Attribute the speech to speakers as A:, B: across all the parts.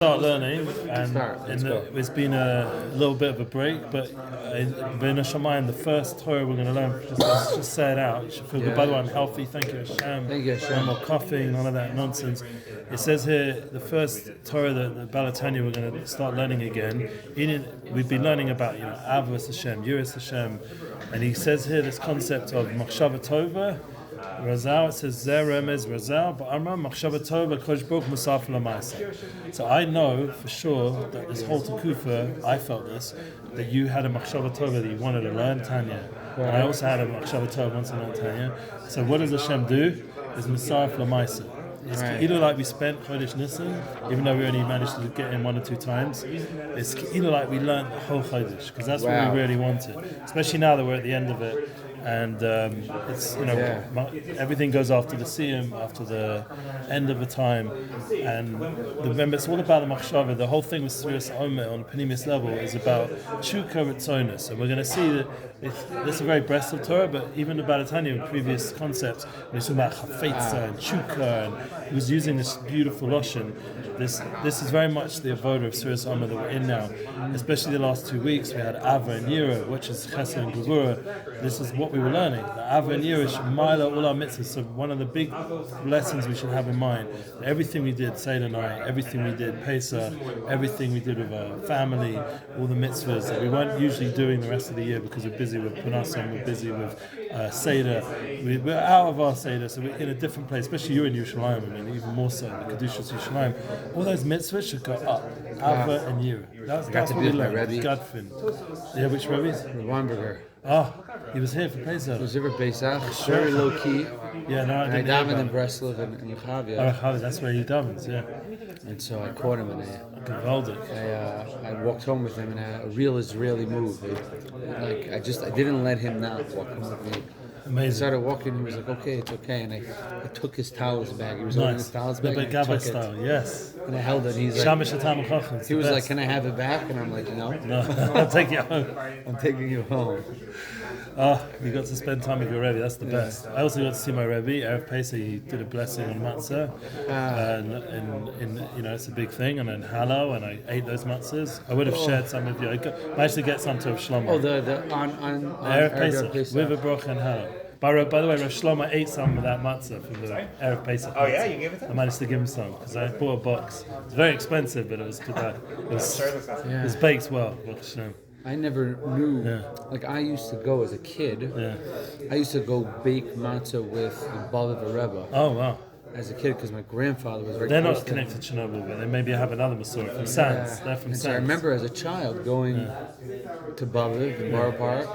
A: Start learning, and it's been a little bit of a break, but in Hashemayim, the first Torah we're going to learn, let's just say it out. You should feel good. By the way, I'm healthy. Thank you, Hashem.
B: Thank you, Hashem.
A: No more coughing, none of that nonsense. It says here, the first Torah, the Baal Hatanya, we're going to start learning again. We've been learning about, Avos Hashem, Yiras Hashem, and he says here this concept of Machshava Tova. Razal, it says Zer Remez Razal, but Amra Machshava Tova Kodesh Baruch Musaf Lamaisa. So I know for sure that this whole Tekufa, I felt this, that you had a Machshava Tova that you wanted to learn Tanya. And I also had a Machshava Tova once to learn Tanya. So what does Hashem do? Is Musaf Lamaisa. It's either like we spent Chodesh Nisan, even though we only managed to get in 1 or 2 times. It's either like we learned the whole Chodesh, because that's what we really wanted. Especially now that we're at the end of it. And it's everything goes after the siyum, after the end of the time, and remember it's all about the machshava. The whole thing with Sefirah Omer on a pnimis level is about chuka ritzonus, and we're going to see that this is a very breast of Torah, but even the Baal Hatanya in previous concepts, when he's talking about chafetza and chuka, and he was using this beautiful lashon. This is very much the avoda of Sefirah Omer that we're in now, especially the last 2 weeks. We had Ava and Yira, which is Chesed and Gevura. This is what we were learning. The Ava and Yira should mile all our mitzvahs. So one of the big lessons we should have in mind, everything we did Seder night, everything we did Pesach, everything we did with our family, all the mitzvahs that we weren't usually doing the rest of the year because we're busy with Panasam, we're busy with Seder. We're out of our Seder, so we're in a different place, especially you in Yerushalayim, I mean, even more so, the Kedushas Yerushalayim. All those mitzvahs should go up. Ava and Yira. That's what we learned. Godfin. Yeah, which Rebbe's?
B: Weinberger.
A: Oh, he was here for Pesach.
B: He was here for Pesach. Very low key.
A: Yeah, no, I didn't.
B: I davened in Breslov and Yechavia.
A: Oh, that's where he davens, yeah.
B: And so I caught him, and I walked home with him in a real Israeli move. I didn't let him not walk home with me.
A: Amazing.
B: I started walking, he was like, okay, it's okay. And I took his towels bag. He was holding his towels bag.
A: The Gaza style, yes.
B: And I held it. And he's like, he was like, can I have it back? And I'm like, no.
A: I'll take you home.
B: I'm taking you home.
A: Oh, you got to spend time with your Rebbe, that's the best. I also got to see my Rebbe, Erev Pesach, he did a blessing on matzah, and it's a big thing, and then hallow, and I ate those matzahs. I would have shared some with you. I managed to get some to Rav Shlomo.
B: Oh, on
A: Erev Pesach, with a broch and hallow. By the way, Rav Shlomo ate some of that matzah from the Erev Pesach.
C: Oh yeah, you gave it to him?
A: I managed to give him some, because I bought a box. It's very expensive, but it was good. It was baked well, Baruch Hashem.
B: I never knew. Like I used to go as a kid. I used to go bake matzah with the Baal Rebbe.
A: Oh wow!
B: As a kid, because my grandfather was very.
A: They're not connected to Chernobyl, but they maybe have another Masorah from Sands. They're from Sands.
B: So I remember as a child going to Baal, the Borough Park,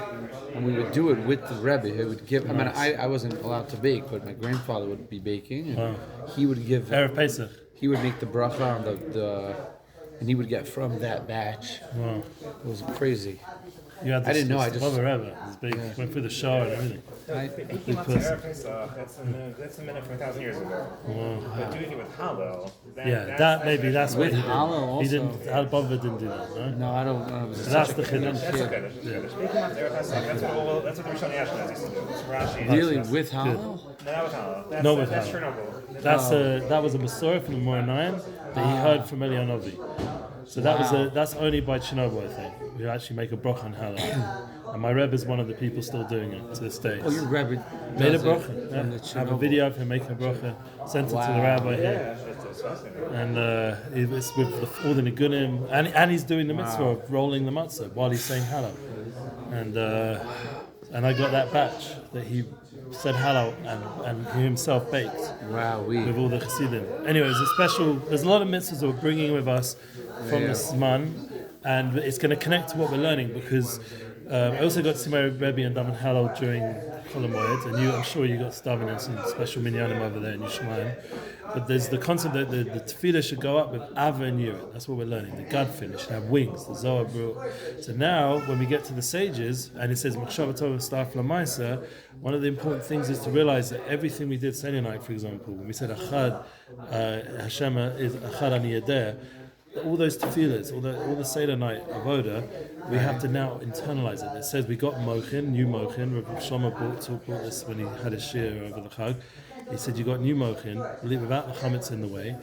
B: and we would do it with the Rebbe. He would give. Nice. I mean, I wasn't allowed to bake, but my grandfather would be baking, and he would give.
A: Erev Pesach.
B: He would make the bracha on the and he would get from that batch.
A: Wow.
B: It was crazy.
A: I didn't know. I just went through the show and everything.
C: That's a minute from 1,000 years ago.
A: Wow.
C: But doing it with hallow.
A: That's
B: with
A: what
B: hallow also.
A: He didn't. Al Bava didn't do that. No,
B: no I don't know.
A: That's the chiddush.
C: That's okay. That's what the Rishon Ashkenaz used to do. It's Rashi.
B: Really, with hallow?
C: No, not with hallow.
A: Not with
C: that's
A: Chernobyl. That was a Masorah from the Moranayim that he heard from Elianovi. So that's only by Chernobyl, I think. We actually make a broch on halal. And my Rebbe is one of the people still doing it to this day.
B: Oh, your Rebbe
A: made a brocha. Yeah. Have a video of him making a brocha. Sent it to the rabbi here. And it's with all the nigunim. And he's doing the mitzvah of rolling the matzah while he's saying halal. And I got that batch that he said halal and he himself baked.
B: Wow,
A: with all the chassidim. Anyway, there's a lot of mitzvahs that we're bringing with us from this man, and it's going to connect to what we're learning, because I also got to see my Rebbe and daven halal during Chol HaMoed, and I'm sure you got to daven in some special minyanim over there in Yerushalayim. But there's the concept that the tefillah should go up with Ava and Yira. That's what we're learning. The Godfin, it should have wings, the Zohar Bru. So now, when we get to the sages, and it says, Machshava Tova Staf Lamaisa, one of the important things is to realize that everything we did Seder night, for example, when we said Achad, Hashem is Achad Ani Yedeh, all those tefillahs, all the Seder night avoda, we have to now internalize it. It says we got mochin, new mochin. Rav Shlomo brought this when he had his shir over the Chag. He said you got new mochin, without the chametz in the way,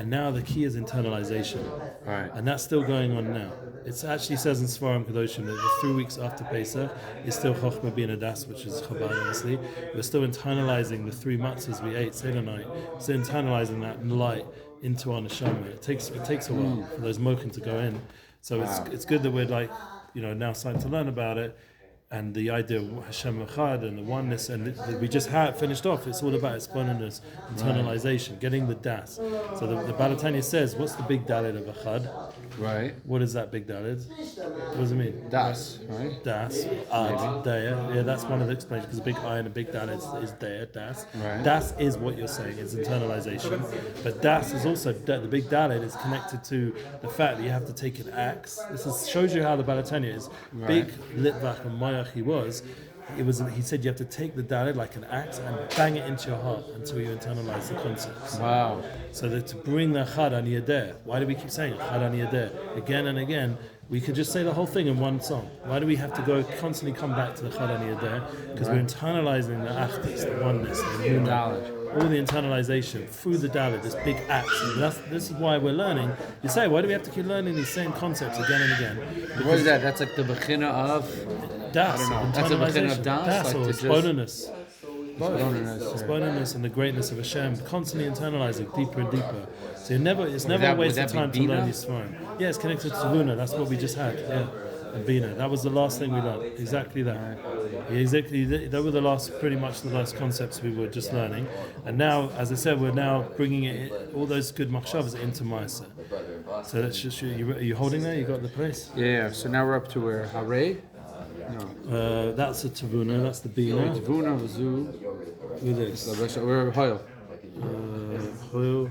A: And now the key is internalization.
B: Right.
A: And that's still going on now. It actually says in Sefirah Kedoshim that the 3 weeks after Pesach is still Chochmah Bina Das, which is Chabad, obviously. We're still internalizing the 3 matzahs we ate Seder night. Still internalizing that light into our neshama. It takes a while for those mokim to go in. So it's good that we're now starting to learn about it. And the idea of Hashem Echad and the oneness, and we just finished off. It's all about exponential internalization, getting the das. So the Baal Hatanya says, what's the big dalet of Echad?
B: Right.
A: What is that big dalet? What does it mean?
B: Das, right?
A: Das, ad, daya. Yeah, that's one of the explanations, because a big I and a big dalet is daya, das.
B: Right.
A: Das is what you're saying, it's internalization. But das is also, the big dalet is connected to the fact that you have to take an axe. Shows you how the Baal Hatanya is.
B: Right.
A: Big litvach and mayach he said you have to take the dalet like an axe and bang it into your heart until you internalize the concepts.
B: Wow.
A: So that to bring the chad ani yadeh, why do we keep saying chad ani yadeh again and again? We could just say the whole thing in one song. Why do we have to constantly come back to the chad ani yadeh? Because we're internalizing the achdus, the oneness, the knowledge, all the internalization through the dalet, this big axe. And this is why we're learning. You say, why do we have to keep learning these same concepts again and again?
B: What is that? That's like the bechina of
A: das,
B: That's a bechina of das,
A: or
B: like
A: exponentialness.
B: Exponentialness
A: And the greatness of Hashem, constantly internalizing deeper and deeper. So it's never a waste of time to learn these Sfarim. Yeah, it's connected to Vuna, that's what we just had. Yeah. And Bina. That was the last thing we learned. Exactly that. Exactly. That were pretty much the last concepts we were just learning. And now, as I said, we're now bringing all those good machshavas into Masha. So that's just, are you holding there? You got the place?
B: Yeah. So now we're up to where? Hare?
A: No. That's a Tavuna. That's the Bina.
B: Tavuna Vazu.
A: With this.
B: We're Hoyle.
A: Hoyle.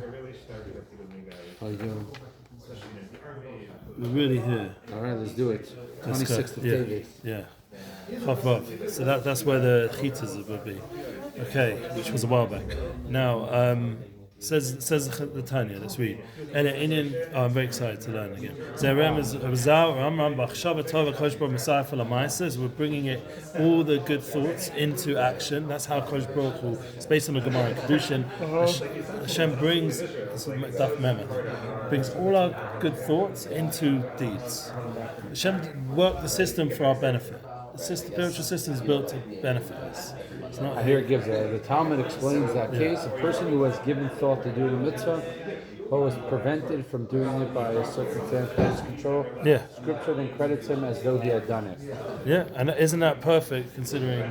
A: We're really here.
B: All right, let's do it. 26th of David.
A: Yeah. Chavav. So that's where the chitas would be. Okay, which was a while back. Now, says the Tanya. Let's read. I'm very excited to learn again. So we're bringing all the good thoughts into action. That's how Kosh Baruch Hu, it's based on the Gemara Kedushin. Hashem brings all our good thoughts into deeds. Hashem worked the system for our benefit. The spiritual system is built to benefit us.
B: Here it gives the Talmud explains that case. A person who has given thought to do the mitzvah, but was prevented from doing it by a circumstance or his control.
A: Yeah.
B: Scripture then credits him as though he had done it.
A: Yeah, and isn't that perfect? Considering,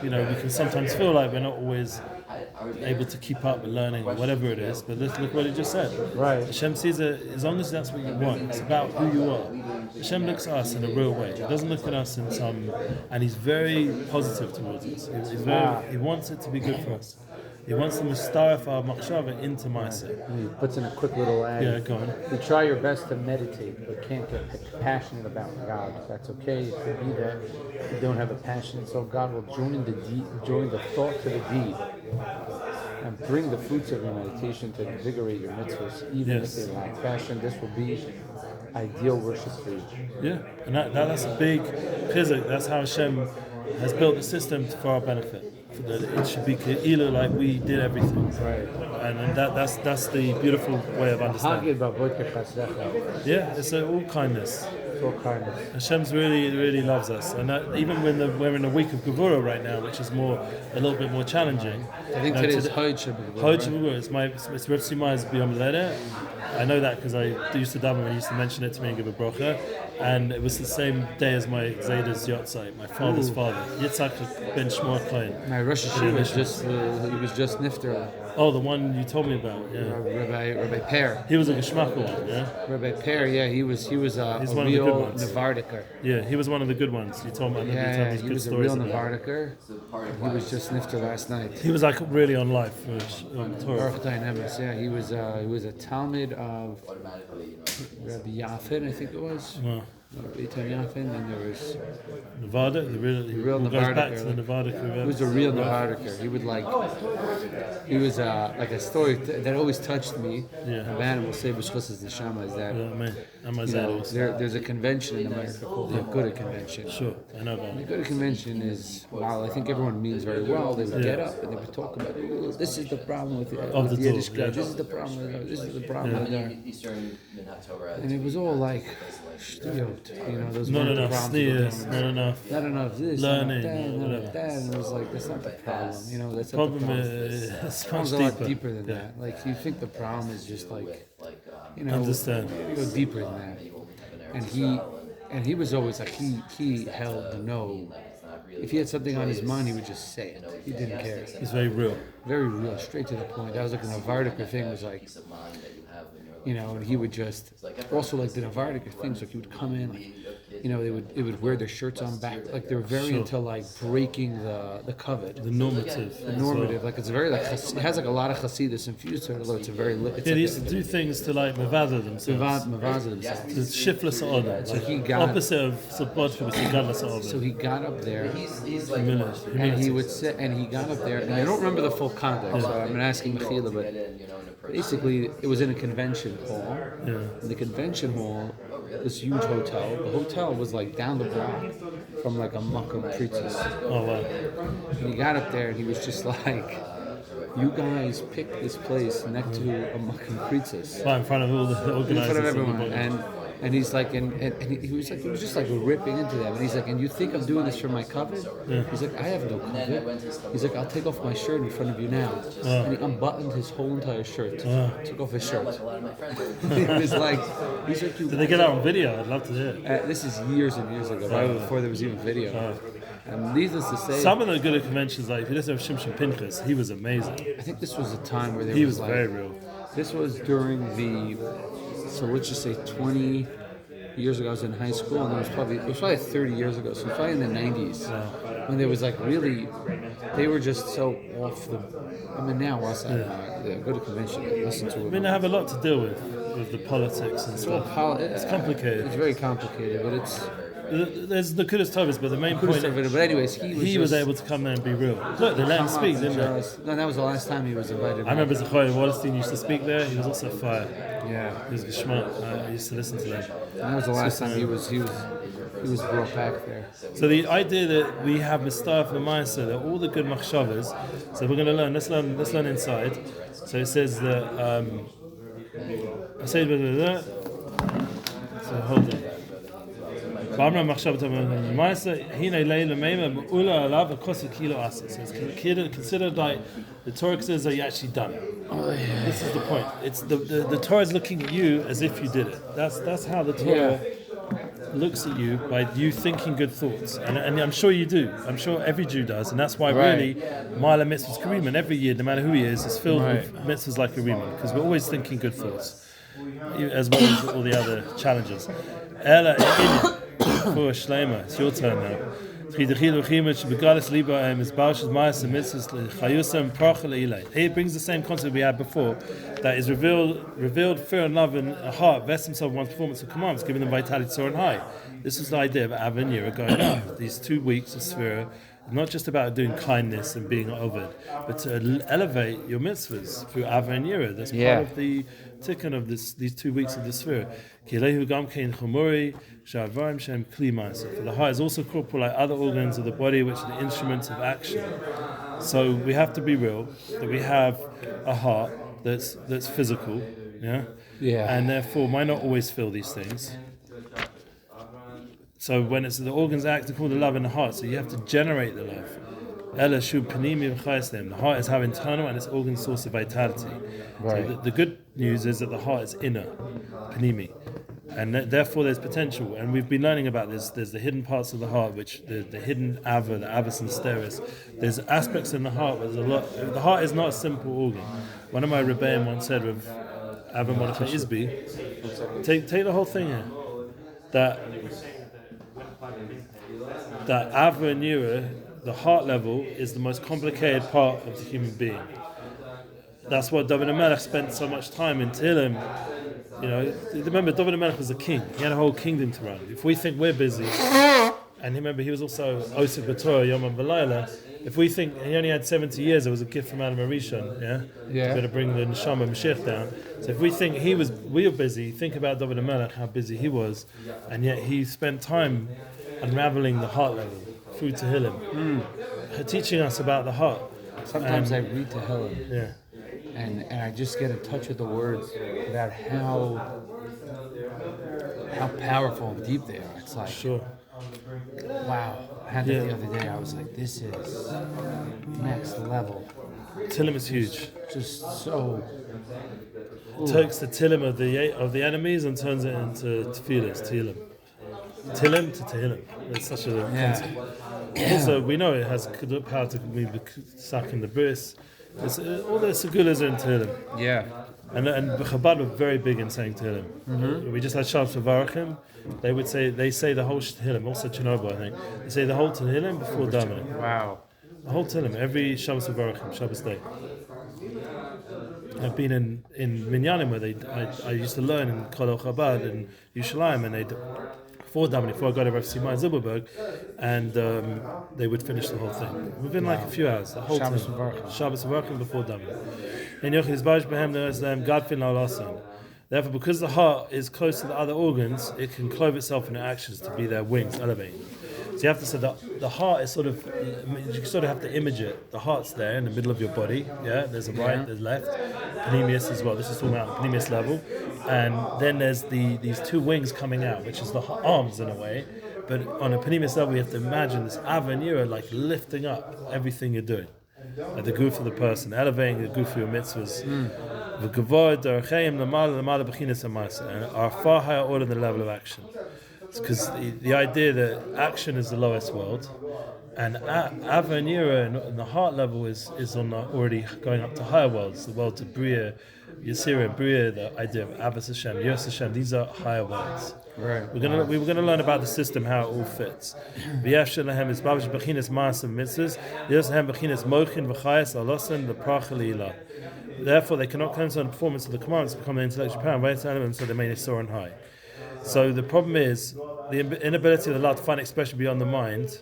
A: we can sometimes feel like we're not always able to keep up with learning or whatever it is. But look what he just said.
B: Right.
A: Hashem sees it as long as that's what you want. It's about who you are. Hashem looks at us in a real way. He doesn't look at us in some, and he's very positive towards us. He wants it to be good for us. He wants to mustarif our machshava into Ma'aseh.
B: He puts in a quick little ad.
A: Yeah, go on.
B: You try your best to meditate, but can't get passionate about God. That's okay. It could be that you don't have a passion, so God will join the thought to the deed, and bring the fruits of your meditation to invigorate your mitzvos, even if they lack passion. This will be ideal worship for you.
A: Yeah, and that's a big chizuk. That's how Hashem has built the system for our benefit. That it should be either like we did everything,
B: right?
A: And that's the beautiful way of understanding. Yeah, it's all kindness.
B: It's all kindness.
A: Hashem's really loves us, and even when we're in a week of Gevurah right now, which is a little bit more challenging.
B: I think today's Highest of
A: Nachus. It's Rav Simai's B'Yom Leder. I know that because I used to daven when he used to mention it to me and give a bracha. And it was the same day as my Zayda's Yahrzeit, my father's father, Yitzchak Ben Shmuel HaKohen.
B: My Rosh Hashanah he was just nifter.
A: Oh, the one you told me about, yeah.
B: Rabbi Per.
A: He was a geschmackle one, yeah.
B: Rabbi Per, yeah, he was a
A: one
B: real
A: of the good
B: Navardiker.
A: Yeah, he was one of the good ones. You told me.
B: He was a real Navardiker. He was just nifter last night.
A: He was like really on life for Torah.
B: Baruch Yitzchak, yeah, he was a Talmud of Rabbi Yafin, I think it was.
A: Wow.
B: Tanya, then there was
A: Nevada, the real
B: Nevada.
A: goes back to the Nevada.
B: He was a real Nevada. He would he was like a story that always touched me.
A: Yeah.
B: A man will say B'shchus is the Shama is that there's a convention in America called the Aguda Convention.
A: Sure, I know about
B: The
A: it.
B: Aguda Convention is, while I think everyone means very well, they would get up and they would talk about this is the problem with the Yiddish guy. This is the problem with this is the problem with that. And it was all like those
A: Not
B: weren't the
A: enough
B: problems
A: sneers,
B: with
A: not enough
B: this,
A: learning,
B: not enough that, and it was like that's not the problem. That's not
A: problem
B: the problem.
A: is it's
B: The
A: much
B: problem's a lot
A: deeper.
B: deeper than that. Like you think the problem is just like
A: Understand.
B: you go deeper than that. And he was always like he held no. If he had something on his mind, he would just say it. He didn't care.
A: It's very real.
B: Very real, straight to the point. That was like a Navardiker thing. Was like, and he would just also like the Navardiker things. Like he would come in, they would wear their shirts on back. Like they were very into like breaking the covet,
A: The normative.
B: the normative. Like it's very like it has like a lot of Hasidus infused to it. Although it's a very
A: They used to do things to like Mavada themselves.
B: Mavaza themselves.
A: The shiftless order.
B: So he got
A: opposite of Sabbat was Gadless order.
B: So he got up there,
A: Humility.
B: and he would sit, and he got up there, and I don't remember the full context, so I'm asking Mechila, but basically it was in a convention hall.
A: Yeah.
B: In the convention hall, this huge hotel. The hotel was like down the block from like a Makkah Princess.
A: Oh wow.
B: And he got up there, and he was just like, "You guys picked this place next to a Makkah Princess."
A: Right in front of all the
B: In
A: organizers.
B: front of everyone,
A: everybody.
B: and he's like, and he was just like ripping into them, and he's like, and you think I'm doing this for my covet? He's like, I have no covet. He's like, I'll take off my shirt in front of you now, and he unbuttoned his whole entire shirt, took off his shirt. He was like,
A: Did they get that on video? I'd love to hear it.
B: This is years and years ago, right before there was even video. And needless to say,
A: Some of the good conventions, like if you listen to Shimshon Pinchas, he was amazing.
B: I think this was a time where
A: He was very real.
B: This was during so let's just say 20 years ago I was in high school, and it was probably 30 years ago, so it was probably in the 90s, when there was like really, they were just so off the, now also go to convention and listen to it.
A: I mean, they have a lot to deal with the politics and stuff.
B: It's
A: complicated.
B: It's very complicated, but it's...
A: There's the Kudas Tovas, but the main point,
B: But anyways,
A: he was able to come there and be real. Look, they let him speak, didn't they?
B: No, that was the last time he was invited.
A: I remember Zachariah Wallerstein used to speak there. He was also fire.
B: Yeah.
A: He was geschmack. I used to listen to them.
B: And that was the last time he was brought back there.
A: So the idea that we have Mistaf and Masha, that all the good machshavas. So we're going to learn. Let's learn inside. So it says that. I say so hold on. Consider like the Torah says that you actually done it. This is the point. It's the Torah is looking at you as if you did it. That's how the Torah looks at you, by you thinking good thoughts, and I'm sure you do. I'm sure every Jew does, and that's why really Ma'ala Mitzvos Kareem, every year, no matter who he is filled with mitzvahs like Kareem, because we're always thinking good thoughts, as well as all the other challenges. It's your turn now. Here it brings the same concept we had before, that is revealed fear and love in a heart, vest himself in one's performance of commands, giving them vitality, soar and high. This is the idea of Av and Yira going up. These 2 weeks of Sefirah, not just about doing kindness and being over, but to elevate your mitzvahs through Av and Yira. That's part of the tikkun of these 2 weeks of the Sefirah. For the heart is also corporal like other organs of the body, which are the instruments of action. So we have to be real, that we have a heart that's physical, and therefore might not always feel these things. So when it's the organs act, they call the love in the heart, so you have to generate the love. The heart is how internal and its organ source of vitality. So the good news is that the heart is inner, panimi, and therefore there's potential. And we've been learning about this. There's the hidden parts of the heart, which the hidden ava, the avos and steris. There's aspects in the heart where there's a lot. The heart is not a simple organ. One of my rebbeim once said with Ava Mordechai Isbi, take the whole thing here, that ava and yira, the heart level, is the most complicated part of the human being. That's what David HaMelech spent so much time in Tehillim remember David Melech was a king. He had a whole kingdom to run. If we think we're busy, and remember he was also Osif B'Torah Yom V'Layla. If we think he only had 70 years, it was a gift from Adam Arishon, to bring the Neshama Mashiach down. So if we think we were busy, think about David Melech, how busy he was, and yet he spent time unraveling the heart level through Tehillim, teaching us about the heart.
B: Sometimes I read Tehillim, and I just get in touch with the words about how powerful and deep they are. It's like, wow. I had that the other day. I was like, this is next level.
A: Tehillim is huge.
B: Just so.
A: Takes the Tehillim of the enemies and turns it into Tehillim. Tehillim to Tehillim. It's such a concept. Also, we know it has good power to be stuck in the bris. All the segulas are in Tehillim.
B: Yeah.
A: And Chabad were very big in saying Tehillim. We just had Shabbos V'Varachim. They say the whole Tehillim, also Chernobyl, I think. They say the whole Tehillim before davening.
B: Wow.
A: The whole Tehillim, every Shabbos V'Varachim, Shabbos day. I've been in Minyanim where I used to learn in Kol Chabad in Yerushalayim, and before I got to Rav Simon Zilberberg, and they would finish the whole thing within like a few hours. The whole
B: Shabbos
A: V'Varachim. Shabbos V'Varachim before davening. In Yochis Baruch Behem Ne'ezlem Gadfin La'alasan. Therefore, because the heart is close to the other organs, it can clothe itself in actions to be their wings, elevating. So you have to say that the heart is you sort of have to image it. The heart's there in the middle of your body. There's a right, there's left. Panemius as well. This is talking about the Panemius level. And then there's these two wings coming out, which is the arms in a way. But on a Panemius level, you have to imagine this avenue like lifting up everything you're doing. Like the goof of the person, elevating the goof of your mitzvahs. And are far higher order than the level of action. Because the idea that action is the lowest world, and Avanira and the heart level is on already going up to higher worlds, the world to Bria, Yisira, Bria, the idea of Avos Hashem, Yos Hashem, these are higher worlds.
B: Right.
A: We were gonna learn about the system, how it all fits. V'yafshel lahem is bavish b'chinas ma'asav mitzvahs, Yos lahem b'chinas mochin v'chayas alosan v'prach le'ilah. Therefore, they cannot concentrate on the performance of the commands to become the intellectual power, and so they may soar on high. So the problem is the inability of the Lord to find expression beyond the mind,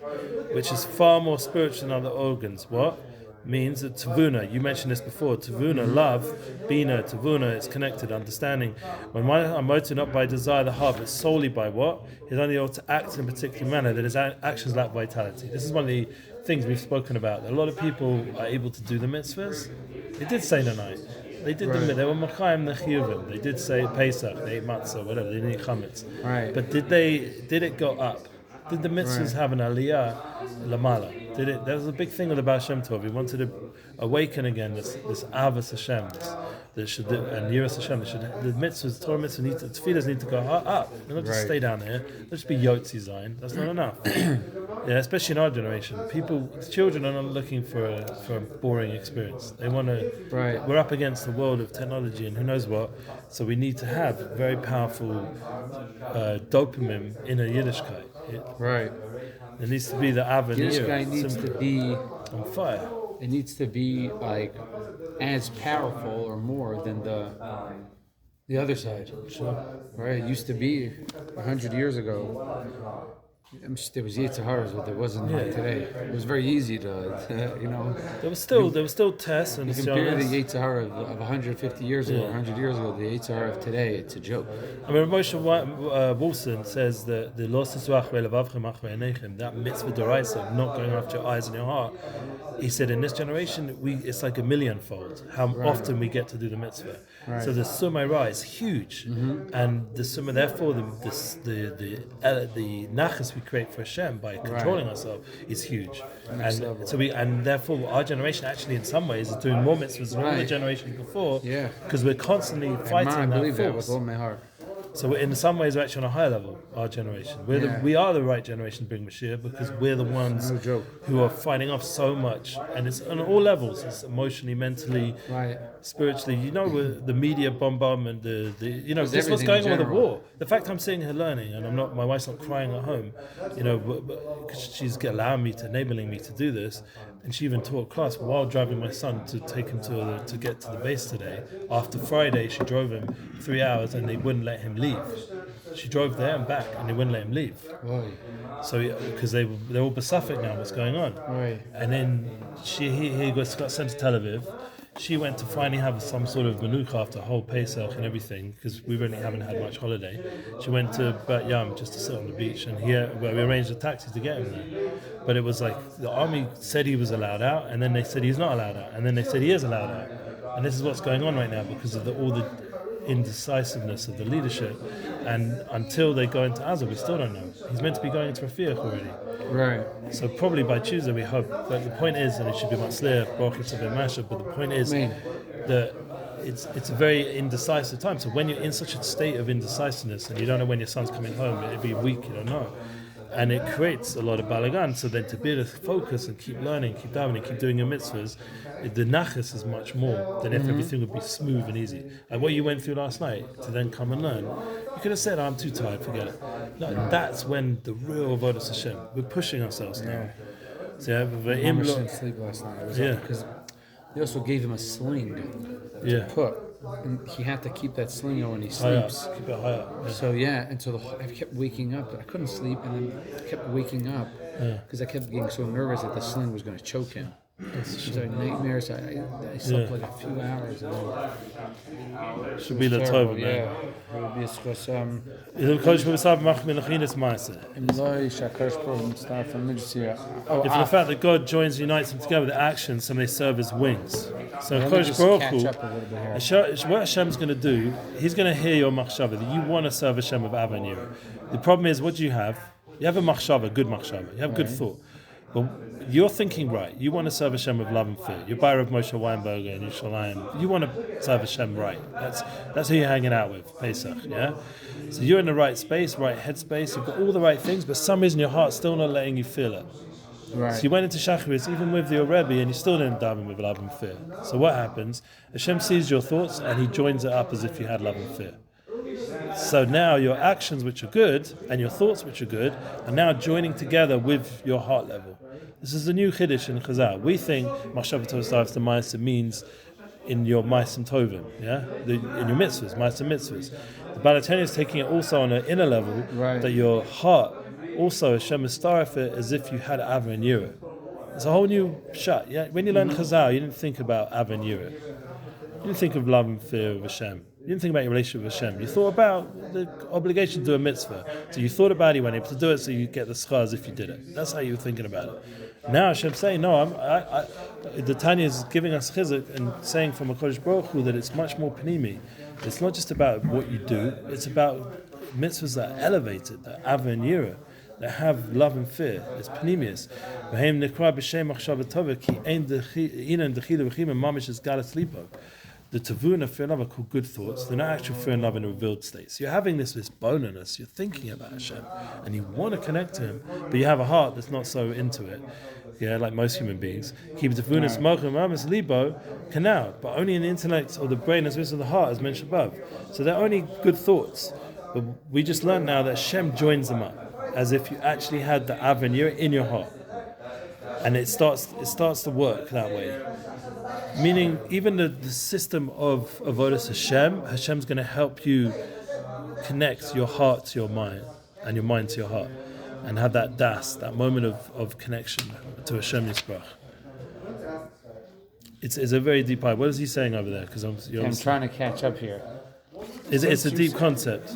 A: which is far more spiritual than other organs. What? Means that Tavuna, you mentioned this before, Tavuna, love, Bina, Tavuna, it's connected, understanding. When one are motivated not by desire of the heart, but solely by what? He's only able to act in a particular manner, that his actions lack vitality. This is one of the things we've spoken about. A lot of people are able to do the mitzvahs. They did say the night. They did they were Machayim the Chiyuvim. They did say Pesach, they ate matzah, whatever, they didn't eat chametz.
B: Right.
A: But did it go up? Did the mitzvahs have an aliyah lamala? There was a big thing with the Baal Shem Tov. He wanted to awaken again this Avos Hashem, and Yiras Hashem. The mitzvahs, Torah mitzvahs, the tefillahs need to go up. They're not just stay down here. They'll just be Yotzi Zayin. That's not enough. Especially in our generation, children are not looking for a boring experience. They want to.
B: Right.
A: We're up against the world of technology and who knows what. So we need to have very powerful dopamine in a Yiddishkeit.
B: Right.
A: There needs to be the avenue.
B: Yiddishkeit needs to be
A: on fire.
B: It needs to be like as powerful or more than the other side.
A: Sure.
B: Right. It used to be 100 years ago. There was Yitzharas, but there wasn't like today. It was very easy to,
A: There was still tests and
B: you compare the Yitzhara of 150 years ago, 100 years ago, the Yitzhara of today. It's a joke.
A: I mean, Moshe Wilson says that the that mitzvah d'oraisa, not going after your eyes and your heart. He said in this generation, it's like a millionfold how often we get to do the mitzvah. Right. So the Sumai Ra is huge, and the Summa, therefore, the Nachus we create for Hashem by controlling ourselves is huge, and therefore our generation actually in some ways is doing more mitzvahs than all the generations before, because we're constantly fighting that force.
B: I believe that with all my heart.
A: So in some ways we're actually on a higher level, our generation. We are the right generation to bring Mashiach, because we're the ones who are fighting off so much, and it's on all levels. It's emotionally, mentally, spiritually. With the media bombardment, just what's going on with the war. The fact I'm sitting here learning, and my wife's not crying at home, because she's enabling me to do this. And she even taught a class while driving my son to take him to get to the base today. After Friday, she drove him 3 hours and they wouldn't let him leave. She drove there and back and they wouldn't let him leave.
B: Right.
A: So because they're all besuffic now, what's going on?
B: Right.
A: And then he got sent to Tel Aviv. She went to finally have some sort of manucha after a whole Pesach and everything, because we really haven't had much holiday. She went to Bat Yam just to sit on the beach, and we arranged a taxi to get him there. But it was like the army said he was allowed out, and then they said he's not allowed out, and then they said he is allowed out. And this is what's going on right now because of all the indecisiveness of the leadership. And until they go into Gaza, we still don't know. He's meant to be going into Rafiach already.
B: Right.
A: So probably by Tuesday we hope. But the point is, and it should be Matzliach, Boruch Yitzchak, Masha. But the point is that it's a very indecisive time. So when you're in such a state of indecisiveness and you don't know when your son's coming home, it'll be a week, you don't know. And it creates a lot of balagan. So then to be able to focus and keep learning, keep davening, keep doing your mitzvahs, the nachas is much more than if everything would be smooth and easy. Like what you went through last night to then come and learn. You could have said, I'm too tired, forget it. No, that's when the real avodas Hashem. We're pushing ourselves now. So
B: I didn't sleep last night. It was because they also gave him a sling to put. And he had to keep that sling on when he sleeps.
A: Keep it high up. Yeah.
B: So and so I kept waking up. I couldn't sleep, and then I kept waking up because I kept getting so nervous that the sling was going to choke him. So nightmares. I slept like a few hours. And then
A: should be the Tova, man.
B: Yeah, it would be a stress.
A: If the fact that God joins, unites them together with actions, and they serve as wings. So Kodesh Baruch Hu, what Hashem's going to do, He's going to hear your machshava that you want to serve Hashem with avenue. The problem is, what do you have? You have a machshava, good machshava. You have good thought. But you're thinking right. You want to serve Hashem with love and fear. You're buyer of Moshe Weinberger and Yerushalayim. You want to serve Hashem right. That's who you're hanging out with, Pesach, yeah? So you're in the right space, right headspace. You've got all the right things, but for some reason your heart's still not letting you feel it.
B: Right.
A: So you went into Shacharis, even with your Rebbe, and you still didn't daven with love and fear. So what happens? Hashem sees your thoughts and He joins it up as if you had love and fear. So now your actions, which are good, and your thoughts, which are good, are now joining together with your heart level. This is the new Chiddush in Chazal. We think Masha the Ma'aser means in your Ma'asim Tovim, in your mitzvahs, Ma'asim mitzvahs. The Baal Hatanya is taking it also on an inner level, that your heart also Hashem is starif it as if you had Ava and Yirah. It's a whole new shot. Yeah? When you learn Chazal, you didn't think about Ava and Yirah. You didn't think of love and fear of Hashem. You didn't think about your relationship with Hashem. You thought about the obligation to do a mitzvah. So you thought about it, you went able to do it, so you get the schar as if you did it. That's how you were thinking about it. Now Hashem's saying, no, the Tanya is giving us chizuk and saying from a Kodesh Baruch Hu that it's much more panimi. It's not just about what you do, it's about mitzvahs that are elevated, that are ava and yira, that have love and fear. It's panimius. The tavuna fear and love are called good thoughts. They're not actual fear and love in a revealed state. So you're having this bonus. You're thinking about Hashem, and you want to connect to Him, but you have a heart that's not so into it. Yeah, like most human beings. Keep tavunas mochim mamas libo canal, but only in the intellect or the brain as well as the heart, as mentioned above. So they're only good thoughts. But we just learned now that Hashem joins them up, as if you actually had the av and yira in your heart, and it starts to work that way. Meaning, even the system of avodas Hashem's going to help you connect your heart to your mind, and your mind to your heart, and have that das, that moment of connection to Hashem Yisparach. It's a very deep eye. What is he saying over there? Because I'm
B: trying to catch up here.
A: It's a deep concept.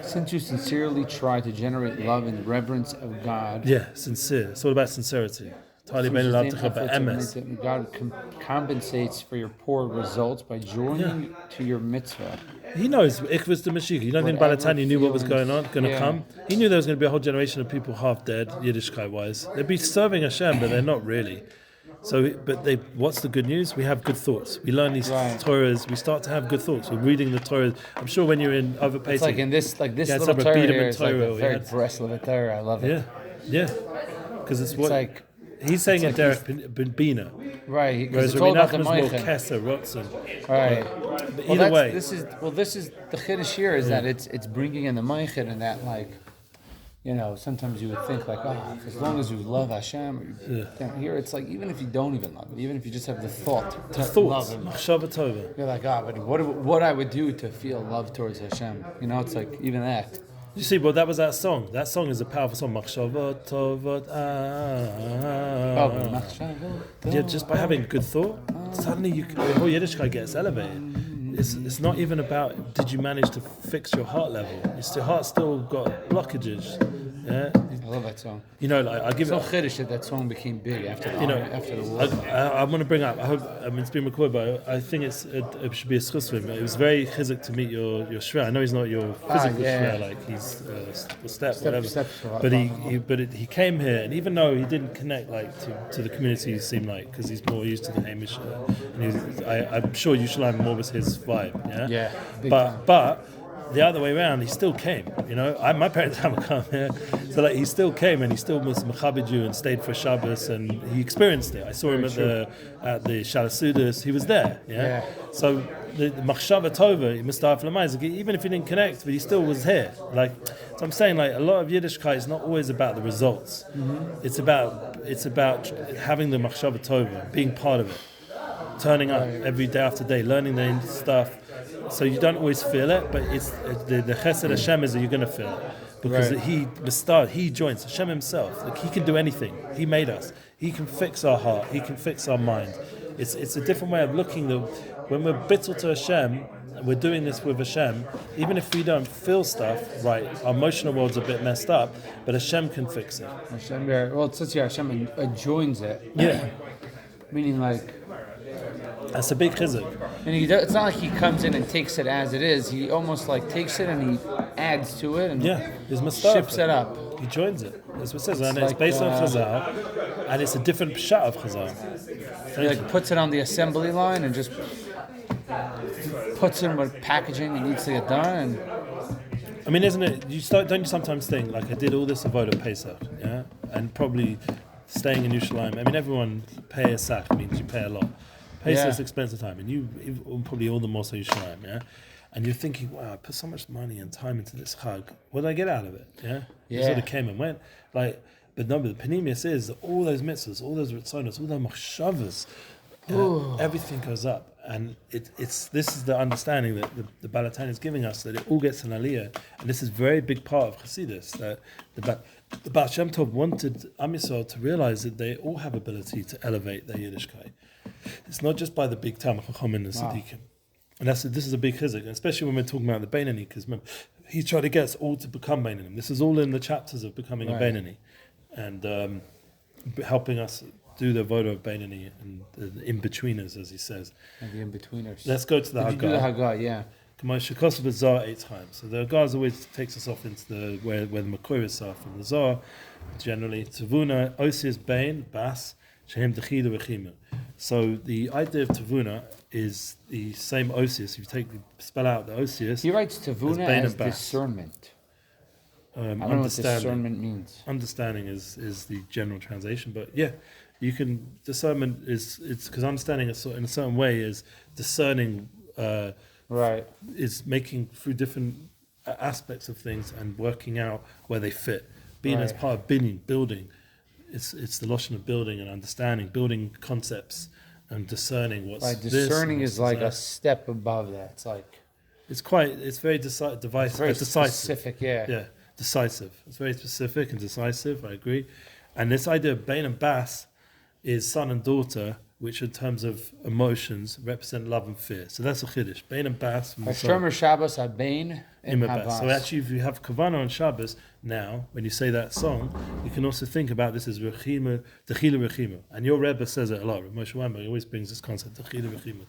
B: Since you sincerely try to generate love and reverence of God.
A: Yeah, sincere. It's all about sincerity. God
B: compensates for your poor results by joining to your mitzvah.
A: He knows Ikvus the Mashiach. You don't think Baal Hatanya knew what was going to come? He knew there was going to be a whole generation of people half dead, Yiddishkeit wise. They'd be serving Hashem, but they're not really. So, what's the good news? We have good thoughts. We learn these Torahs. We start to have good thoughts. We're reading the Torahs. I'm sure when you're in other places,
B: it's like this little Torah here is like a very breast of Torah. I love it.
A: Yeah, because it's like. He's saying it Derek Bina.
B: Right.
A: Whereas Rabbi Nachman's more Kesser, Rotzen.
B: Right.
A: But either way.
B: This is the Chiddush here is that it's bringing in the Meichid and that sometimes you would think like, as long as you love Hashem, here it's like, even if you don't even love it, even if you just have the thought to love Him,
A: Machshava tova.
B: you're like, but what I would do to feel love towards Hashem, it's like even that.
A: You see, well, that was that song. That song is a powerful song. Machshava tova. Yeah, just by having a good thought, suddenly the whole Yiddishkeit gets elevated. It's not even about did you manage to fix your heart level. Your heart still got blockages. Yeah,
B: I love that song.
A: I give
B: So
A: it.
B: chiddush that song became big after the war.
A: I want to bring up. It's been recorded, but I think it should be a schus for him. It was very chizuk to meet your shver. I know he's not your physical shver, like he's a step, whatever. But he came here, and even though he didn't connect to the community, he seemed like because he's more used to the Hamish, and I'm sure Yerushalayim more was his vibe. Yeah. But the other way around, he still came. My parents haven't come here, so he still came and he still was mechabed you and stayed for Shabbos and he experienced it. I saw him at the Shalasudis. He was there. Yeah. So the machshava tova, even if he didn't connect, but he still was here. So I'm saying, a lot of Yiddishkeit is not always about the results. Mm-hmm. It's about having the machshava tova, being part of it, turning up every day after day, learning the stuff. So you don't always feel it, but it's the chesed Hashem is that you're going to feel it because he joins Hashem himself. He can do anything. He made us. He can fix our heart. He can fix our mind. It's a different way of looking. When we're bittul to Hashem, we're doing this with Hashem. Even if we don't feel stuff right, our emotional world's a bit messed up, but Hashem can fix it.
B: Hashem, it says here Hashem joins it.
A: Yeah,
B: meaning
A: that's a big chizuk.
B: And it's not like he comes in and takes it as it is. He almost takes it and he adds to it and ships it up.
A: He joins it. That's what it says. And it's based on Chazal, and it's a different pshat of Chazal.
B: He puts it on the assembly line and just puts in what packaging it needs to get done. And
A: isn't it? Don't you sometimes think I did all this avodah Pesach, yeah, and probably staying in Yerushalayim. Everyone pay a sack means you pay a lot. Pesach's expensive time, and you probably all the more so Yerushalayim, yeah. And you're thinking, wow, I put so much money and time into this chag. What did I get out of it? Yeah. You sort of came and went. But no, the panemius is that all those mitzvahs, all those ritzonos, all those machshavas, everything goes up. And this is the understanding that the Baal Hatanya is giving us, that it all gets an aliyah. And this is a very big part of Chassidus, that the Baal Shem Tov wanted Am Yisrael to realize that they all have ability to elevate their Yiddishkeit. It's not just by the big Talmid Chacham and the Tzaddikim. And this is a big chizuk, especially when we're talking about the Beinani, because he tried to get us all to become Beinani. This is all in the chapters of becoming a Beinani, and helping us do the voda of Beinani and the in-betweeners, as he says.
B: And the in-betweeners.
A: Let's go to the Haggah.
B: Did you do the Haggah? Yeah.
A: Shekosov Zah 8 times. So the Gaza always takes us off into where the Makoris are from the Zah. Generally, Tavuna, Osius, Bain, Bas, Shehem Dechilu Rechimu. So the idea of Tavuna is the same Osius. If you spell out the Osius,
B: he writes Tavuna as discernment. I don't know what discernment means.
A: Understanding is the general translation, but you can discernment it's because understanding in a certain way is discerning. Is making through different aspects of things and working out where they fit. Being as part of building. It's the lotion of building and understanding, building concepts and discerning what's
B: discerning is a step above that.
A: It's very decisive.
B: Specific,
A: decisive. It's very specific and decisive. I agree. And this idea of Bain and Bas is son and daughter, which in terms of emotions represent love and fear. So that's a chiddush. Bain and Bas.
B: Hashem Shabbos Bain and Bas.
A: So actually, if you have kavanah on Shabbos now, when you say that song, you can also think about this as Rechima, Dechilu Rechima. And your Rebbe says it a lot. Moshe Weinberg always brings this concept, Dechilu Rechima.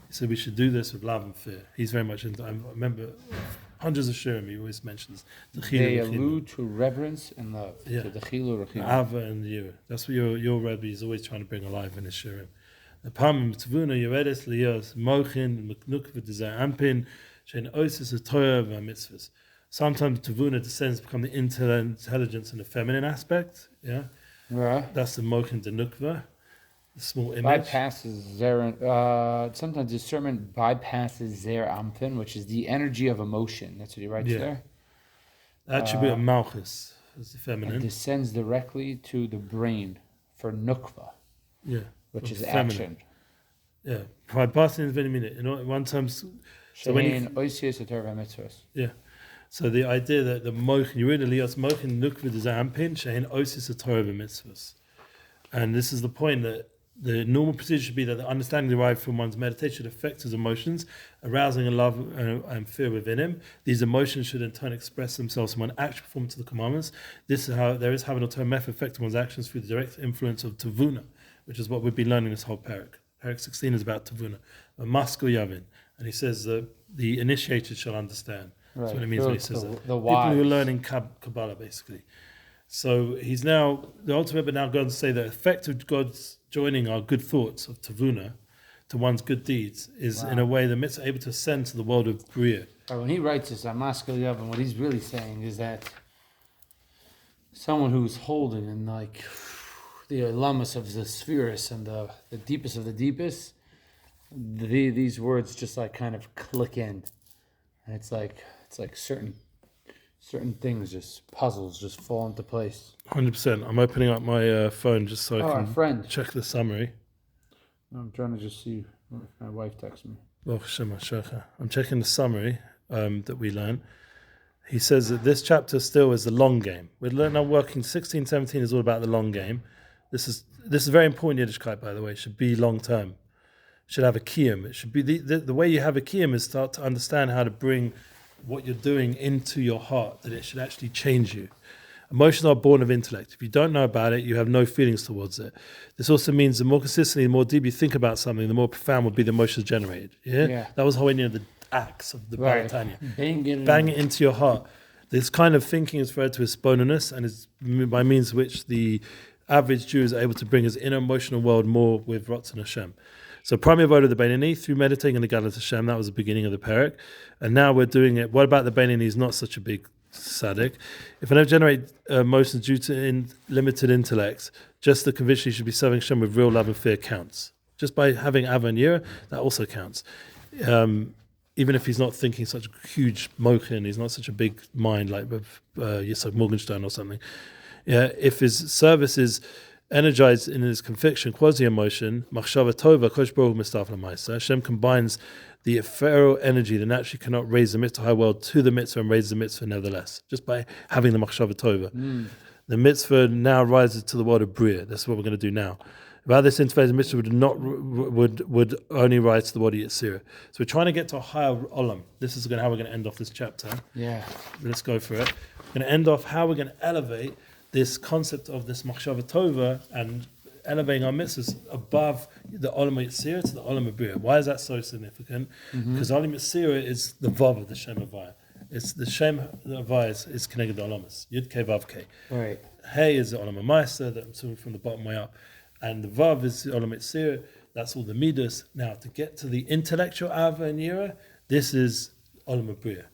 A: He said we should do this with love and fear. He's very much into. I remember hundreds of shirim. He always mentions Dechilu Rechima.
B: They allude to reverence and love.
A: Yeah.
B: To Dechilu Rechima.
A: Ava and Yira. That's what your Rebbe is always trying to bring alive in his shirim. The Pam Tvuna Yeredes Liyos Mochin Meknuk v'Dezay Ampin Shein Osis HaTorah v'Mitzvos. Sometimes Tvuna descends to become the intelligence and the feminine aspect. Yeah, that's the Mochin Denukva, the small image.
B: Bypasses Zer. Sometimes discernment bypasses Zer Ampin, which is the energy of emotion. That's what he writes there.
A: The attribute of Malchus. as the
B: and
A: feminine.
B: descends directly to the brain for nukva, which is
A: feminine.
B: action.
A: Yeah, by passing in a minute. In one term, so when you, so the idea that the mochin, you read Elias mochin nukva dezampin shein osis a Torah mitzvos, and this is the point that the normal procedure should be that the understanding derived from one's meditation should affect his emotions, arousing a love and fear within him. These emotions should in turn express themselves in one action performed to the commandments. This is how there is having a term method affecting one's actions through the direct influence of tavuna, which is what we've been learning this whole Perek. Perek 16 is about tavuna, a maskil yavin, and he says that the initiated shall understand.
B: Right.
A: That's what it means when he says that.
B: The
A: People who are learning Kabbalah, basically. So he's now, the ultimate but now going to say that the effect of God's joining our good thoughts of tavuna to one's good deeds is in a way the mitzvah able to ascend to the world of Bria.
B: When he writes this, Amaskal Yavin, what he's really saying is that someone who's holding in like the lamas of the Sefirah and the deepest of the deepest, these words just like kind of click in. And it's like certain things, just puzzles, just fall into place.
A: 100%. I'm opening up my phone just so I can check the summary.
B: I'm trying to just see if my wife texts me.
A: Baruch Hashem Masha. I'm checking the summary that we learned. He says that this chapter still is the long game. We're now working 16, 17 is all about the long game. This is very important Yiddishkeit, by the way. It should be long term. It should have a kiyum. It should be the way you have a kiyum is start to understand how to bring what you're doing into your heart, that it should actually change you. Emotions are born of intellect. If you don't know about it, you have no feelings towards it. This also means the more consistently, the more deep you think about something, the more profound will be the emotions generated. Yeah? That was how we knew the acts of the Baal Hatanya. Bang it into your heart. This kind of thinking is referred to as spontaneous, and is by means of which the average Jew is able to bring his inner emotional world more with Ratzon Hashem. So primary avoda the Beinani through meditating on the Gaza Hashem, that was the beginning of the Perek. And now we're doing it. What about the Beinani is not such a big tzaddik? If I never generate emotions due to limited intellect, just the conviction you should be serving Hashem with real love and fear counts. Just by having Ava and Yira, that also counts. Even if he's not thinking such a huge mochin, he's not such a big mind like Yitzchak Morgenstern or something. If his service is energized in his conviction, quasi-emotion, machshava tova, kosh Boruch Mistaf l'maisa, Hashem combines the ephemeral energy that naturally cannot raise the mitzvah high world to the mitzvah and raise the mitzvah nevertheless, just by having the machshava tova. The mitzvah now rises to the world of bria. That's what we're going to do now. Without this interface, the mitzvah would only rise to the world of Yetzirah. So we're trying to get to a higher olam. This is how we're going to end off this chapter. Yeah. Let's go for it. We're going to end off how we're going to elevate this concept of this machshava tova and elevating our mitzvahs above the olam Yetzirah to the olam of bria. Why is that so significant? Because olam Yetzirah is the vav of the Shem Havaya. It's the Shem Havaya is connected to olamas. Yud Kei Vav Kei. Right. Hey is the olam Ma'aser that I'm assuming from the bottom way up, and the vav is the olam Yetzirah. That's all the midas. Now to get to the intellectual ava and yira, this is olam of bria,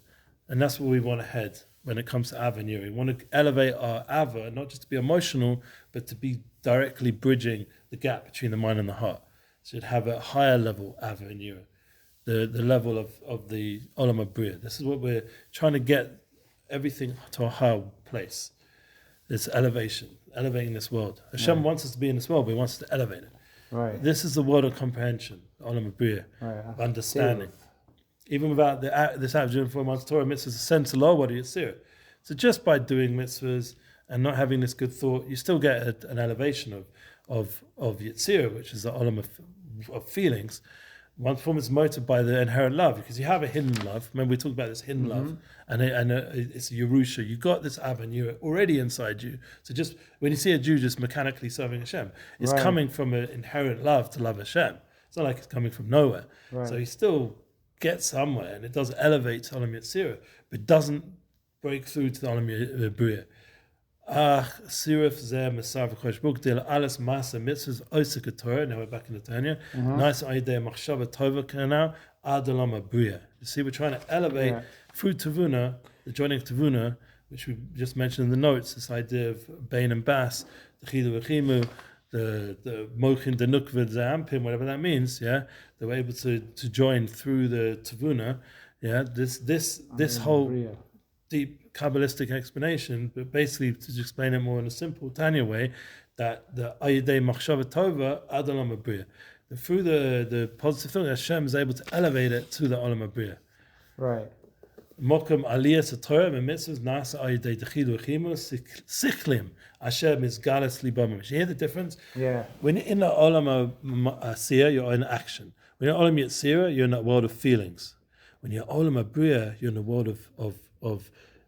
A: and that's where we want to head. When it comes to Ava and Yira, we want to elevate our Ava, not just to be emotional, but to be directly bridging the gap between the mind and the heart. So you'd have a higher level Ava and Yira, the level of the Olam Bria. This is what we're trying to get everything to a higher place. This elevation, elevating this world. Hashem wants us to be in this world, but He wants us to elevate it. Right. This is the world of comprehension, Olam Bria, of understanding. Even without this act of doing 4 months Torah, mitzvahs ascend to lower body Yetzirah. So just by doing mitzvahs and not having this good thought, you still get an elevation of Yetzirah, which is the olam of feelings. One form is motivated by the inherent love, because you have a hidden love. Remember we talked about this hidden love, and it's a Yerusha. You got this avenue already inside you. So just when you see a Jew just mechanically serving Hashem, it's coming from an inherent love to love Hashem. It's not like it's coming from nowhere. Right. So he still get somewhere, and it does elevate to Olam Yetzirah, but doesn't break through to the Olam Bria. Sirif Zeh Masar V'Chosh Buk Dil Alas Masa Mitzvos Osik Torah. Now we're back in the Tanya. Nice idea. Machshava Tova Kanal Ad Olam Bria. You see, we're trying to elevate through Tavuna, the joining of Tavuna, which we just mentioned in the notes. This idea of Bain and Bas, the Chidu V'Chimu, the Mochin, the Nukva, the Ampim, whatever that means. Yeah, they were able to join through the Tavuna. Yeah, this whole deep Kabbalistic explanation, but basically to explain it more in a simple Tanya way, that the Ayidei Machshava Tova Ad Olam Habriya, through the positive thing, Hashem is able to elevate it to the Olam Habriya.
B: Right.
A: Mokum Aliyah Satorah and Mitzvos Nasa Ayidei Dechidu Achimu Sichlim Hashem is Galas Libam. You hear the difference?
B: Yeah.
A: When you're in the Olam Asiyah, you're in action. When you're in Olam Yetzirah, you're in the world of feelings. When you're Olam Habriya, you're in the world of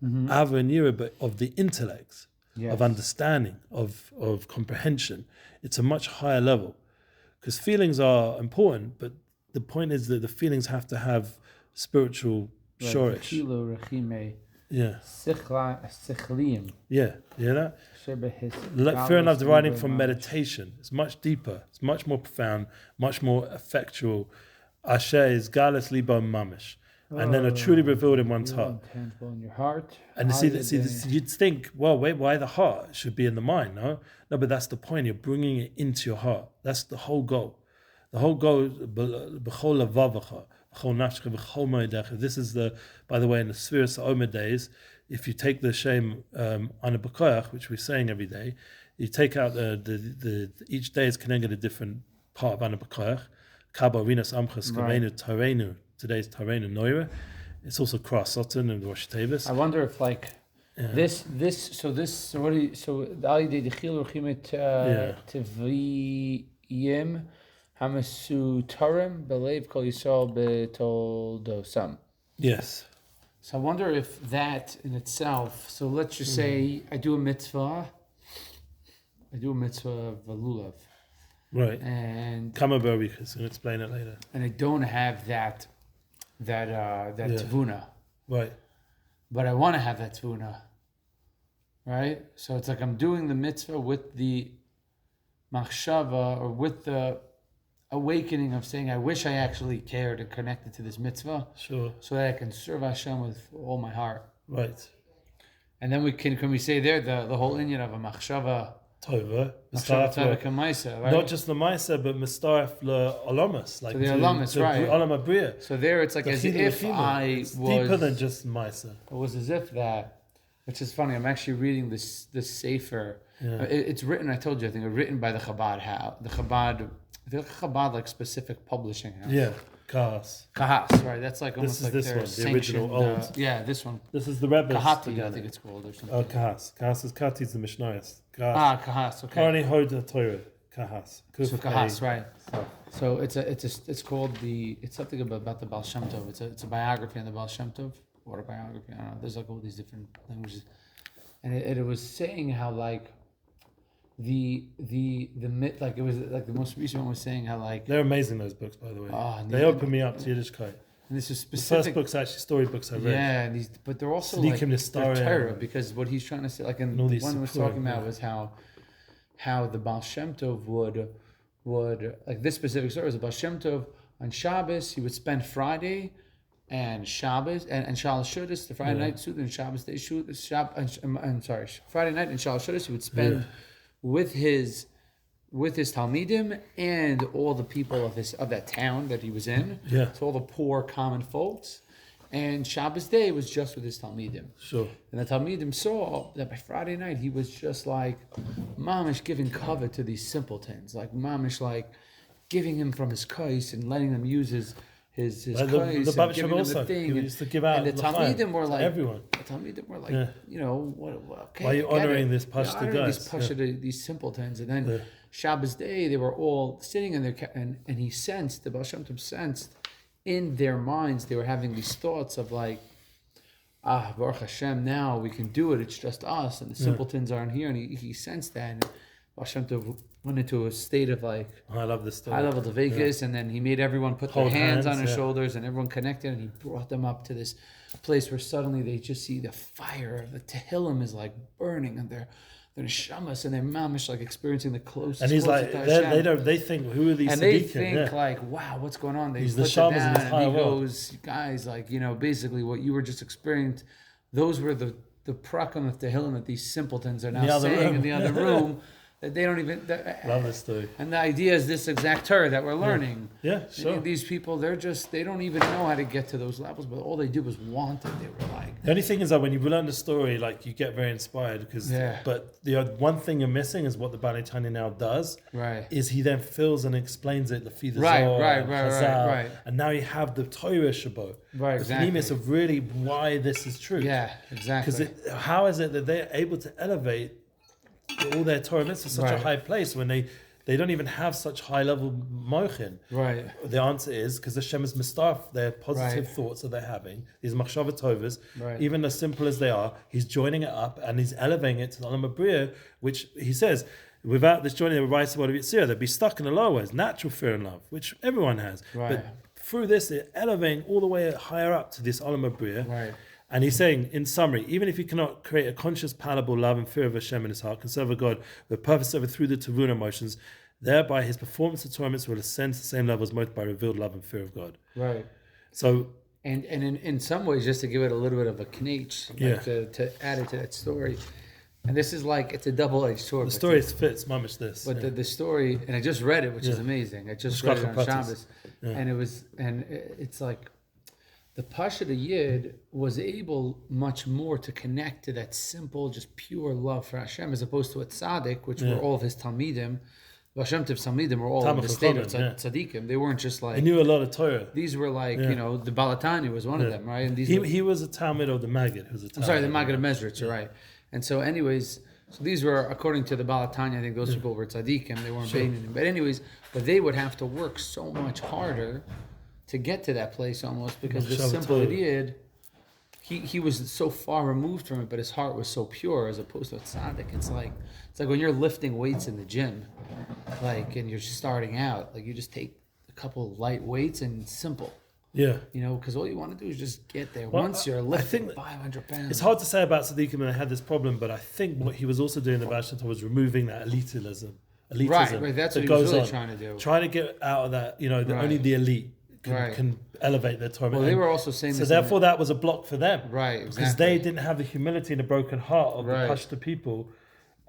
A: Ava and Yira, but of the intellect, of understanding, of comprehension. It's a much higher level. Because feelings are important, but the point is that the feelings have to have spiritual shorish. Yeah. Yeah. You hear that? Fair enough, deriving from meditation. It's much deeper. It's much more profound, much more effectual. Asher is Galas Liba Mamish. And then are truly revealed in one's heart.
B: Tangible in your heart.
A: And you'd think, well, wait, why the heart? It should be in the mind, no? No, but that's the point. You're bringing it into your heart. That's the whole goal. The whole goal is b'chol levavacha, b'chol nafshecha, b'chol moedecha. This is by the way, in the Sefirah Omer days, if you take the Shem Ana B'koyach, which we're saying every day, you take out each day is connected a different part of Ana B'koyach. Kaba Rinas Amchas Kavenu Tarenu. Today's Tarenu Noira. It's also Cross Sotan and Rosh Tevis.
B: I wonder if this Dali de Chil Ruchimet Tviyim Hamasu Tarim Belev Kol Yisrael Betoldosam.
A: Yes.
B: So I wonder if that in itself. So let's just say I do a mitzvah of Lulav.
A: Right.
B: And
A: Kama Barichas, and explain it later.
B: And I don't have that tevuna.
A: Right.
B: But I want to have that tevuna. Right? So it's like I'm doing the mitzvah with the machshava, or with the awakening of saying, I wish I actually cared and connected to this mitzvah.
A: Sure. So
B: that I can serve Hashem with all my heart.
A: Right. And
B: then can we say there the whole inyan of a machshava
A: Tova,
B: right?
A: Not just the Maisa, but Mistaref Olamas, like
B: so the Olamas, right?
A: Olam Habriya.
B: So there, it's like as if I was
A: deeper than just Maisa.
B: It was as if that, which is funny. I'm actually reading this Sefirah.
A: Yeah.
B: It's written. I told you, I think it's written by the Chabad house. The Chabad like specific publishing house.
A: Yeah. Kahas,
B: right? That's like almost like
A: this
B: their
A: one, the original old.
B: This one.
A: This is the Rebbe's.
B: Kahati, I think it's called, or something.
A: Oh, Kahas. Kahas is Kati is the Mishnayos.
B: Kahas. Okay.
A: Karni Hoda Torah. Kahas.
B: So Kahas, right? So it's called it's something about the Baal Shem Tov. It's a biography on the Baal Shem Tov, autobiography. I don't know. There's like all these different languages, and it was saying how like. The like it was like the most recent one was saying how like
A: they're amazing, those books, by the way. They opened me up to Yiddishkeit.
B: And this is specific.
A: The first book's actually storybooks I read.
B: Yeah, but they're also like they're Torah, because what he's trying to say, like, and the one was talking about was how the Baal Shem Tov would like this specific story was the Baal Shem Tov on Shabbos. He would spend Friday and Shabbos and Shalosh Shudas, the Friday night suit, and Shabbos day shoot. Friday night and Shalosh Shudas he would spend. With his Talmidim and all the people of that town that he was in, so all the poor common folks, and Shabbos day was just with his Talmidim.
A: Sure.
B: And the Talmidim saw that by Friday night he was just like mamish giving cover to these simpletons, like mamish like giving him from his kais and letting them use his kais and giving them the thing.
A: He used to give out.
B: And the Talmidim were like
A: everyone.
B: The Talmidim were like, okay.
A: Why are you honoring this Pashta guys?
B: These simpletons, and then Shabbos day they were all sitting in their and he sensed, the Baal Shem Tov sensed in their minds they were having these thoughts of like, Baruch Hashem, now we can do it. It's just us, and the simpletons aren't here, and he sensed that. And Baal Shem Tov went into a state of like,
A: I love this story.
B: I love the Vegas, and then he made everyone put their hands on his shoulders, and everyone connected, and he brought them up to this place where suddenly they just see the fire of the Tehillim is like burning, and they're neshamas and they're mamish like experiencing the closest.
A: And he's like, they think, who are these?
B: And they think like, wow, what's going on? They
A: he's
B: put
A: the shamas
B: it down,
A: in his
B: and he goes, guys, like, basically what you were just experiencing, those were the prakam of Tehillim that these simpletons are now saying in the other room. that they don't even.
A: Love this story.
B: And the idea is this exact Torah that we're learning.
A: Yeah, sure.
B: And these people, they don't even know how to get to those levels, but all they do was want it. They were like.
A: The only thing is that when you learn the story, like you get very inspired because.
B: Yeah.
A: But the one thing you're missing is what the Baal Hatanya now does.
B: Right.
A: Is he then fills and explains it the Fida
B: Right.
A: And now you have the Torah Shabbat.
B: Right. Exactly.
A: The of really why this is true.
B: Yeah. Exactly.
A: Because how is it that they're able to elevate all their Torah mitzvahs to such a high place when they don't even have such high level mochin?
B: Right.
A: The answer is because Hashem is mistaf their positive thoughts that they're having, these machshava tovas, even as simple as they are, he's joining it up and he's elevating it to the Olam Habriya, which he says, without this joining, they'd be stuck in the lower ways, natural fear and love, which everyone has.
B: Right.
A: But through this, they're elevating all the way higher up to this Olam Habriya.
B: Right.
A: And he's saying, in summary, even if you cannot create a conscious, palatable love and fear of Hashem in his heart, can serve a God with purpose over through the Tavuna emotions, thereby his performance of Torah will ascend to the same level as most by revealed love and fear of God.
B: Right.
A: So,
B: and in some ways, just to give it a little bit of a knach, to add it to that story, and this is like, it's a double-edged sword.
A: The story fits mamish this.
B: But the story, and I just read it, which is amazing. I just read it on Shabbos, and it's like, the Pasha the Yid was able much more to connect to that simple, just pure love for Hashem, as opposed to a tzaddik, which were all of his talmidim. Baal Shem Tov talmidim were all in the state of tzaddikim. They weren't just like...
A: He knew a lot of Torah.
B: These were like, the Baal Hatanya was one of them, right? And
A: he was a Talmud of the Maggid.
B: I'm sorry, the Maggid of Mezritch, you're right. And so anyways, so these were, according to the Baal Hatanya, I think those people were tzaddikim. They weren't Beinim. But anyways, but they would have to work so much harder to get to that place almost, because the simple Yid, he was so far removed from it, but his heart was so pure, as opposed to a tzaddik. It's like when you're lifting weights in the gym, like, and you're starting out, like you just take a couple of light weights and it's simple.
A: Yeah.
B: Because all you want to do is just get there. Once you're lifting 500 pounds.
A: It's hard to say about Tzaddikim and I had this problem, but I think what he was also doing, the Baal Shem Tov, was removing that elitism.
B: Right, that's what he was really trying to do.
A: Trying to get out of that, only the elite can elevate their Torah.
B: Well, they were also saying
A: so therefore that was a block for them.
B: Right, exactly.
A: Because they didn't have the humility and the broken heart of the Pashto people,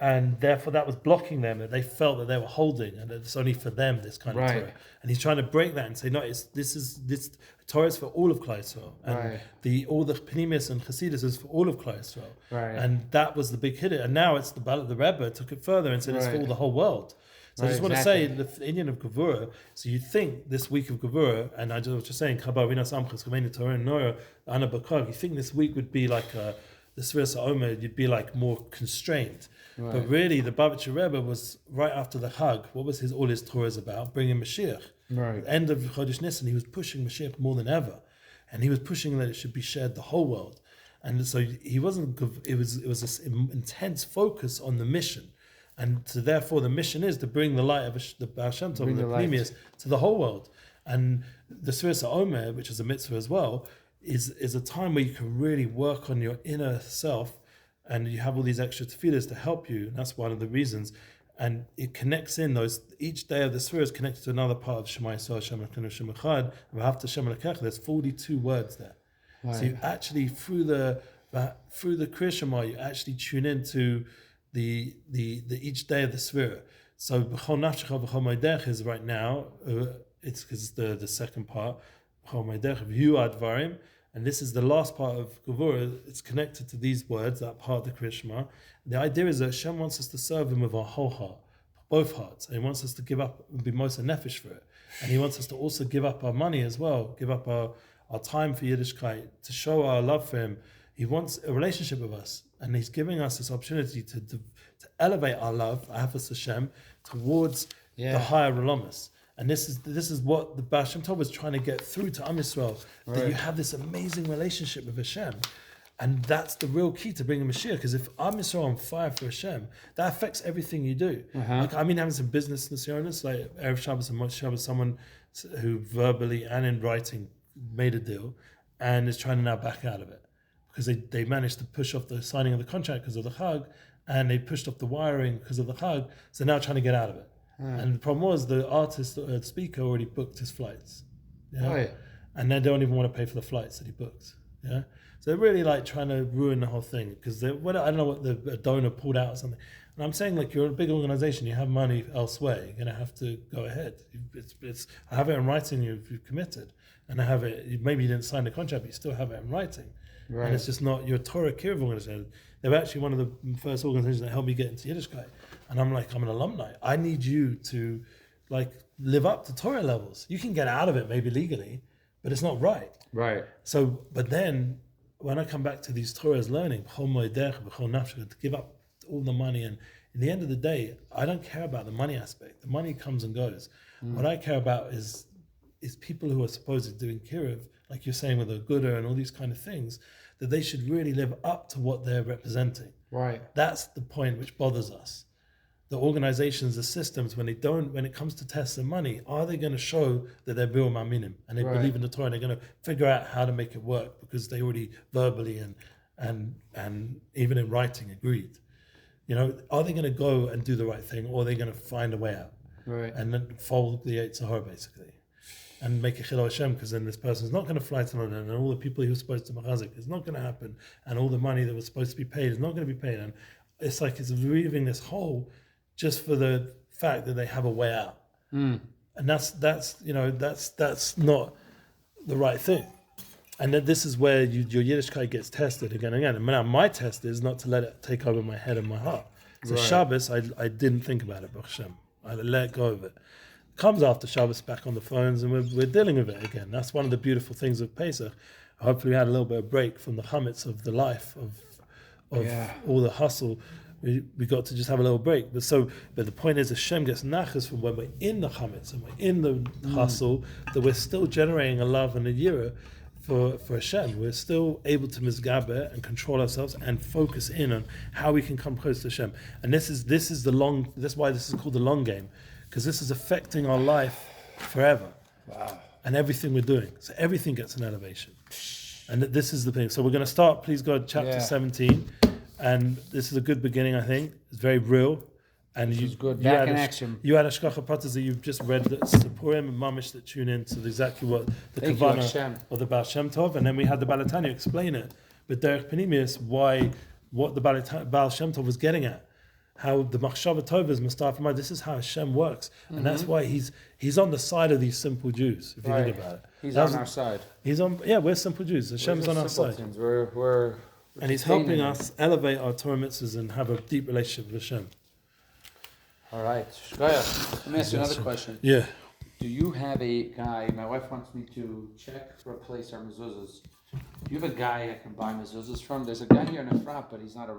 A: and therefore that was blocking them, that they felt that they were holding, and it's only for them, this kind of Torah. And he's trying to break that and say, no, this Torah is for all of Klal Yisrael, and all the Pnimis and Chasidus is for all of Klal Yisrael.
B: Right.
A: And that was the big hit. And now it's the Rebbe took it further and said it's for all the whole world. So I just want to say the Indian of Gevurah. So you think this week of Gevurah, and I was just saying, you think this week would be like the Sefirah Omer, you'd be like more constrained. Right. But really, the Babich Rebbe was right after the Chag. What was all his Torahs about? Bringing Mashiach. Right. End of Chodesh Nisan, he was pushing Mashiach more than ever, and he was pushing that it should be shared the whole world. And so he wasn't. It was this intense focus on the mission. And so therefore the mission is to bring the light of the Baal Shem Tov, the Pnimius, to the whole world. And the Sefirah Omer, which is a mitzvah as well, is a time where you can really work on your inner self, and you have all these extra tefillahs to help you. And that's one of the reasons. And it connects in those, each day of the Sefirah is connected to another part of Shema Yisrael, Hashem Elokeinu Hashem Echad, and V'ahavta Hashem Elokecha. There's 42 words there. Right. So you actually, through the Kriya Shema, you actually tune into the each day of the Sefirah. So B'chol Nafshecha B'chol Moedech is right now, it's because the second part, B'chol Moedech V'yu Advarim, and this is the last part of Gevurah. It's connected to these words, that part of the Kriya Shema. The idea is that Hashem wants us to serve Him with our whole heart, both hearts, and He wants us to give up and be most nefesh for it. And He wants us to also give up our money as well, give up our time for Yiddishkeit, to show our love for Him. He wants a relationship with us, and He's giving us this opportunity to elevate our love, Ahafas Hashem, towards the higher Rolamas. And this is what the Baal Shem Tov was trying to get through to Am Yisrael, that you have this amazing relationship with Hashem. And that's the real key to bringing Mashiach, because if Am Yisrael on fire for Hashem, that affects everything you do. Like, I mean, having some business nisyonos, like Erev Shabbos and Moshe Shabbos, someone who verbally and in writing made a deal and is trying to now back out of it, because they managed to push off the signing of the contract because of the Chag, and they pushed off the wiring because of the Chag, so now trying to get out of it. And the problem was the artist, the speaker, already booked his flights. And they don't even want to pay for the flights that he booked. So they're really like trying to ruin the whole thing because I don't know what the donor pulled out or something. And I'm saying like you're a big organization, you have money elsewhere, you're gonna have to go ahead. I have it in writing. You've committed, and I have it. Maybe you didn't sign the contract, but you still have it in writing. Right. And it's just not your Torah Kiruv organization. They were actually one of the first organizations that helped me get into Yiddishkeit. And I'm like, I'm an alumni. I need you to like live up to Torah levels. You can get out of it maybe legally, but it's not right.
B: Right.
A: So, but then when I come back to these Torahs learning, to give up all the money, and in the end of the day, I don't care about the money aspect. The money comes and goes. What I care about is people who are supposed to doing Kiruv, like you're saying with the Gouda and all these kind of things, that they should really live up to what they're representing.
B: Right.
A: That's the point which bothers us. The organizations, the systems, when it comes to tests and money, are they going to show that they're Biur Ma'aminim and they believe in the Torah, and they're going to figure out how to make it work because they already verbally and even in writing agreed. Are they going to go and do the right thing, or are they going to find a way out?
B: Right.
A: And then fold the Yitzhak basically. And make a Chilul Hashem, because then this person's not going to fly to London, and all the people who were supposed to Machazik is not going to happen, and all the money that was supposed to be paid is not going to be paid. And it's like it's weaving this hole just for the fact that they have a way out. And that's not the right thing. And that this is where your Yiddishkeit gets tested again and again. And now my test is not to let it take over my head and my heart. So Shabbos, I didn't think about it, Baruch Hashem. I let go of it. Comes after Shabbos back on the phones, and we're dealing with it again. That's one of the beautiful things of Pesach. Hopefully we had a little bit of break from the chametz of the life of all the hustle. We got to just have a little break. But the point is, Hashem gets nachas from when we're in the chametz and we're in the hustle, that we're still generating a love and a yira for Hashem. We're still able to mizgaber and control ourselves and focus in on how we can come close to Hashem. And this is why this is called the long game. Because this is affecting our life forever. Wow. And everything we're doing. So everything gets an elevation. And this is the thing. So we're going to start, please God, chapter 17. And this is a good beginning, I think. It's very real. And
B: this is good. Back in action.
A: You had Ashkacha Pratas that you've just read, the Purim and Mamish that tune in to exactly what the Kavanah of the Baal Shem Tov. And then we had the Baal Hatanya explain it. But Derek Panemius, what the Baal Shem Tov was getting at. How the Machshava Tova is Mustafa. This is how Hashem works, and that's why he's on the side of these simple Jews. If you think about it,
B: he's on our side.
A: We're simple Jews. Hashem's on our side. And he's helping us elevate our Torah mitzvahs and have a deep relationship with Hashem.
B: All right, Shkoya. Let me ask you another question.
A: Yeah.
B: Do you have a guy? My wife wants me to check replace our mezuzahs. Do you have a guy I can buy mezuzahs from? There's a guy here in the front, but he's not around.